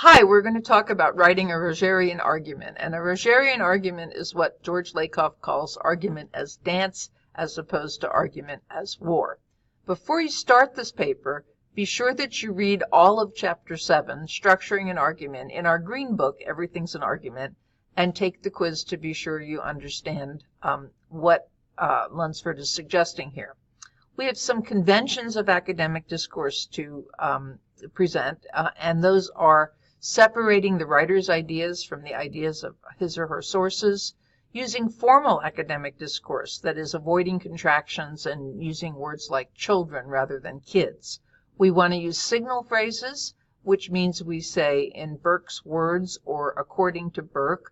Hi, we're going to talk about writing a Rogerian argument. And a Rogerian argument is what George Lakoff calls argument as dance as opposed to argument as war. Before you start this paper, be sure that you read all of Chapter 7, Structuring an Argument, in our green book, Everything's an Argument, and take the quiz to be sure you understand what Lunsford is suggesting here. We have some conventions of academic discourse to present, and those are separating the writer's ideas from the ideas of his or her sources, using formal academic discourse, that is, avoiding contractions and using words like children rather than kids. We want to use signal phrases, which means we say in Burke's words or according to Burke.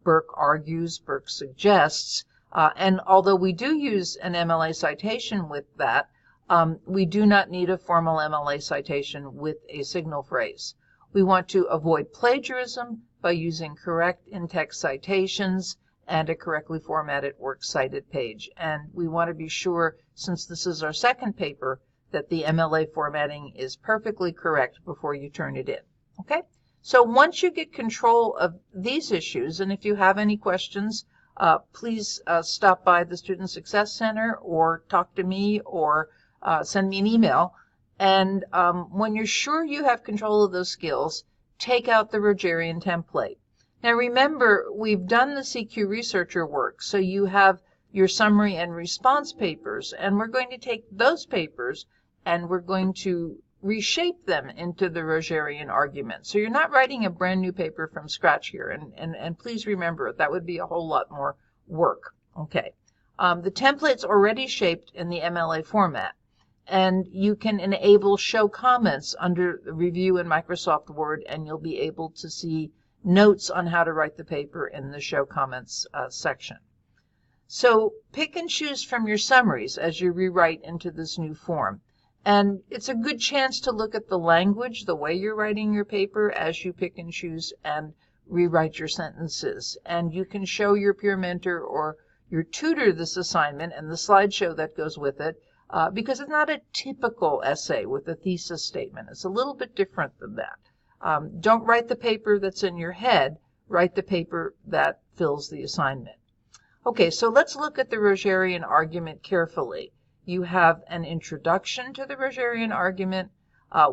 Burke argues, Burke suggests, and although we do use an MLA citation with that, we do not need a formal MLA citation with a signal phrase. We want to avoid plagiarism by using correct in-text citations and a correctly formatted works cited page. And we want to be sure, since this is our second paper, that the MLA formatting is perfectly correct before you turn it in. Okay? So once you get control of these issues, and if you have any questions, please stop by the Student Success Center or talk to me or send me an email. And when you're sure you have control of those skills, take out the Rogerian template. Now remember, we've done the CQ researcher work, so you have your summary and response papers, and we're going to take those papers and we're going to reshape them into the Rogerian argument. So you're not writing a brand new paper from scratch here, and please remember, that would be a whole lot more work. Okay. The template's already shaped in the MLA format. And you can enable show comments under review in Microsoft Word, and you'll be able to see notes on how to write the paper in the show comments section. So pick and choose from your summaries as you rewrite into this new form. And it's a good chance to look at the language, the way you're writing your paper, as you pick and choose and rewrite your sentences. And you can show your peer mentor or your tutor this assignment and the slideshow that goes with it. Because it's not a typical essay with a thesis statement. It's a little bit different than that. Don't write the paper that's in your head. Write the paper that fills the assignment. Okay, so let's look at the Rogerian argument carefully. You have an introduction to the Rogerian argument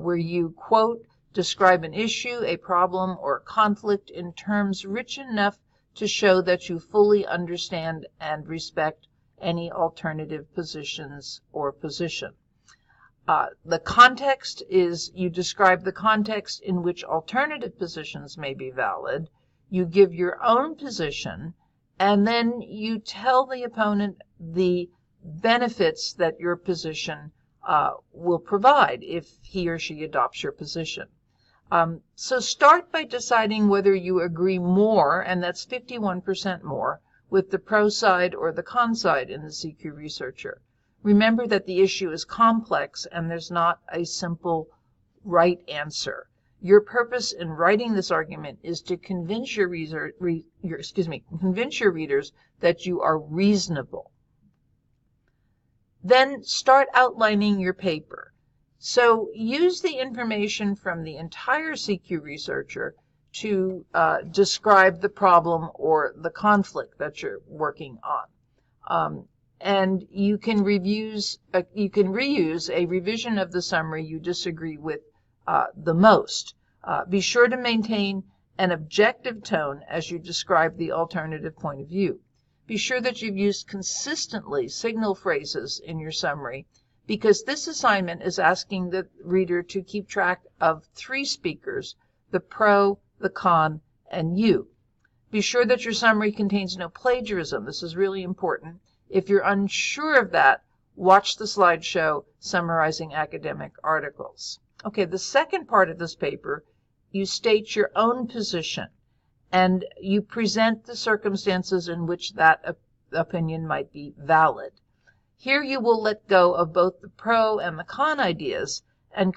where you, quote, describe an issue, a problem, or a conflict in terms rich enough to show that you fully understand and respect any alternative positions or position. The context is, you describe the context in which alternative positions may be valid. You give your own position, and then you tell the opponent the benefits that your position will provide if he or she adopts your position. So start by deciding whether you agree more, and that's 51% more, with the pro side or the con side in the CQ researcher. Remember that the issue is complex and there's not a simple right answer. Your purpose in writing this argument is to convince your readers that you are reasonable. Then start outlining your paper. So use the information from the entire CQ researcher to describe the problem or the conflict that you're working on. And you can reuse a revision of the summary you disagree with the most. Be sure to maintain an objective tone as you describe the alternative point of view. Be sure that you've used consistently signal phrases in your summary, because this assignment is asking the reader to keep track of 3 speakers, the pro, the con, and you. Be sure that your summary contains no plagiarism. This is really important. If you're unsure of that, watch the slideshow summarizing academic articles. Okay, the second part of this paper, you state your own position, and you present the circumstances in which that opinion might be valid. Here you will let go of both the pro and the con ideas and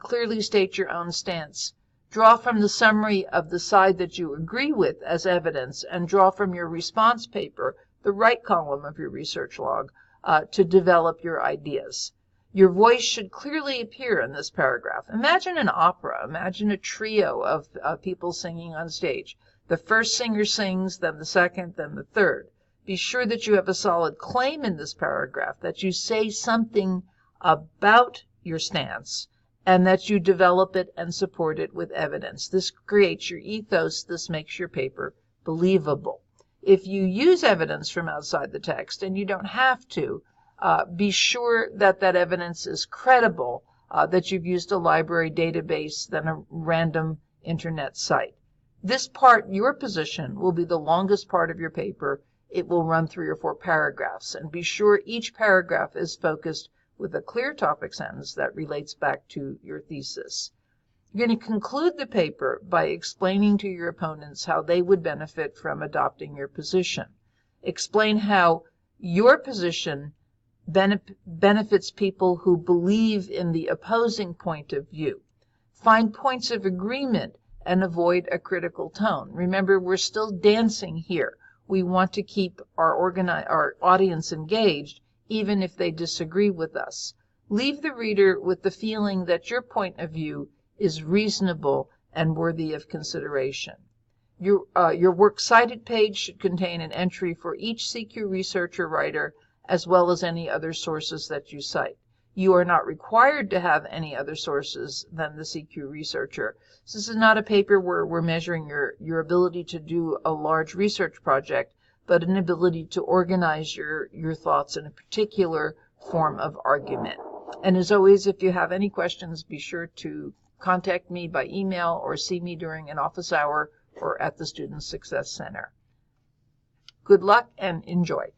clearly state your own stance. Draw from the summary of the side that you agree with as evidence, and draw from your response paper, the right column of your research log, to develop your ideas. Your voice should clearly appear in this paragraph. Imagine an opera. Imagine a trio of people singing on stage. The first singer sings, then the second, then the third. Be sure that you have a solid claim in this paragraph, that you say something about your stance, and that you develop it and support it with evidence. This creates your ethos. This makes your paper believable. If you use evidence from outside the text, and you don't have to, be sure that that evidence is credible, that you've used a library database than a random internet site. This part, your position, will be the longest part of your paper. It will run 3 or 4 paragraphs, and be sure each paragraph is focused with a clear topic sentence that relates back to your thesis. You're going to conclude the paper by explaining to your opponents how they would benefit from adopting your position. Explain how your position benefits people who believe in the opposing point of view. Find points of agreement and avoid a critical tone. Remember, we're still dancing here. We want to keep our audience engaged, even if they disagree with us. Leave the reader with the feeling that your point of view is reasonable and worthy of consideration. Your works cited page should contain an entry for each CQ research or writer, as well as any other sources that you cite. You are not required to have any other sources than the CQ researcher. This is not a paper where we're measuring your ability to do a large research project, but an ability to organize your thoughts in a particular form of argument. And as always, if you have any questions, be sure to contact me by email or see me during an office hour or at the Student Success Center. Good luck and enjoy.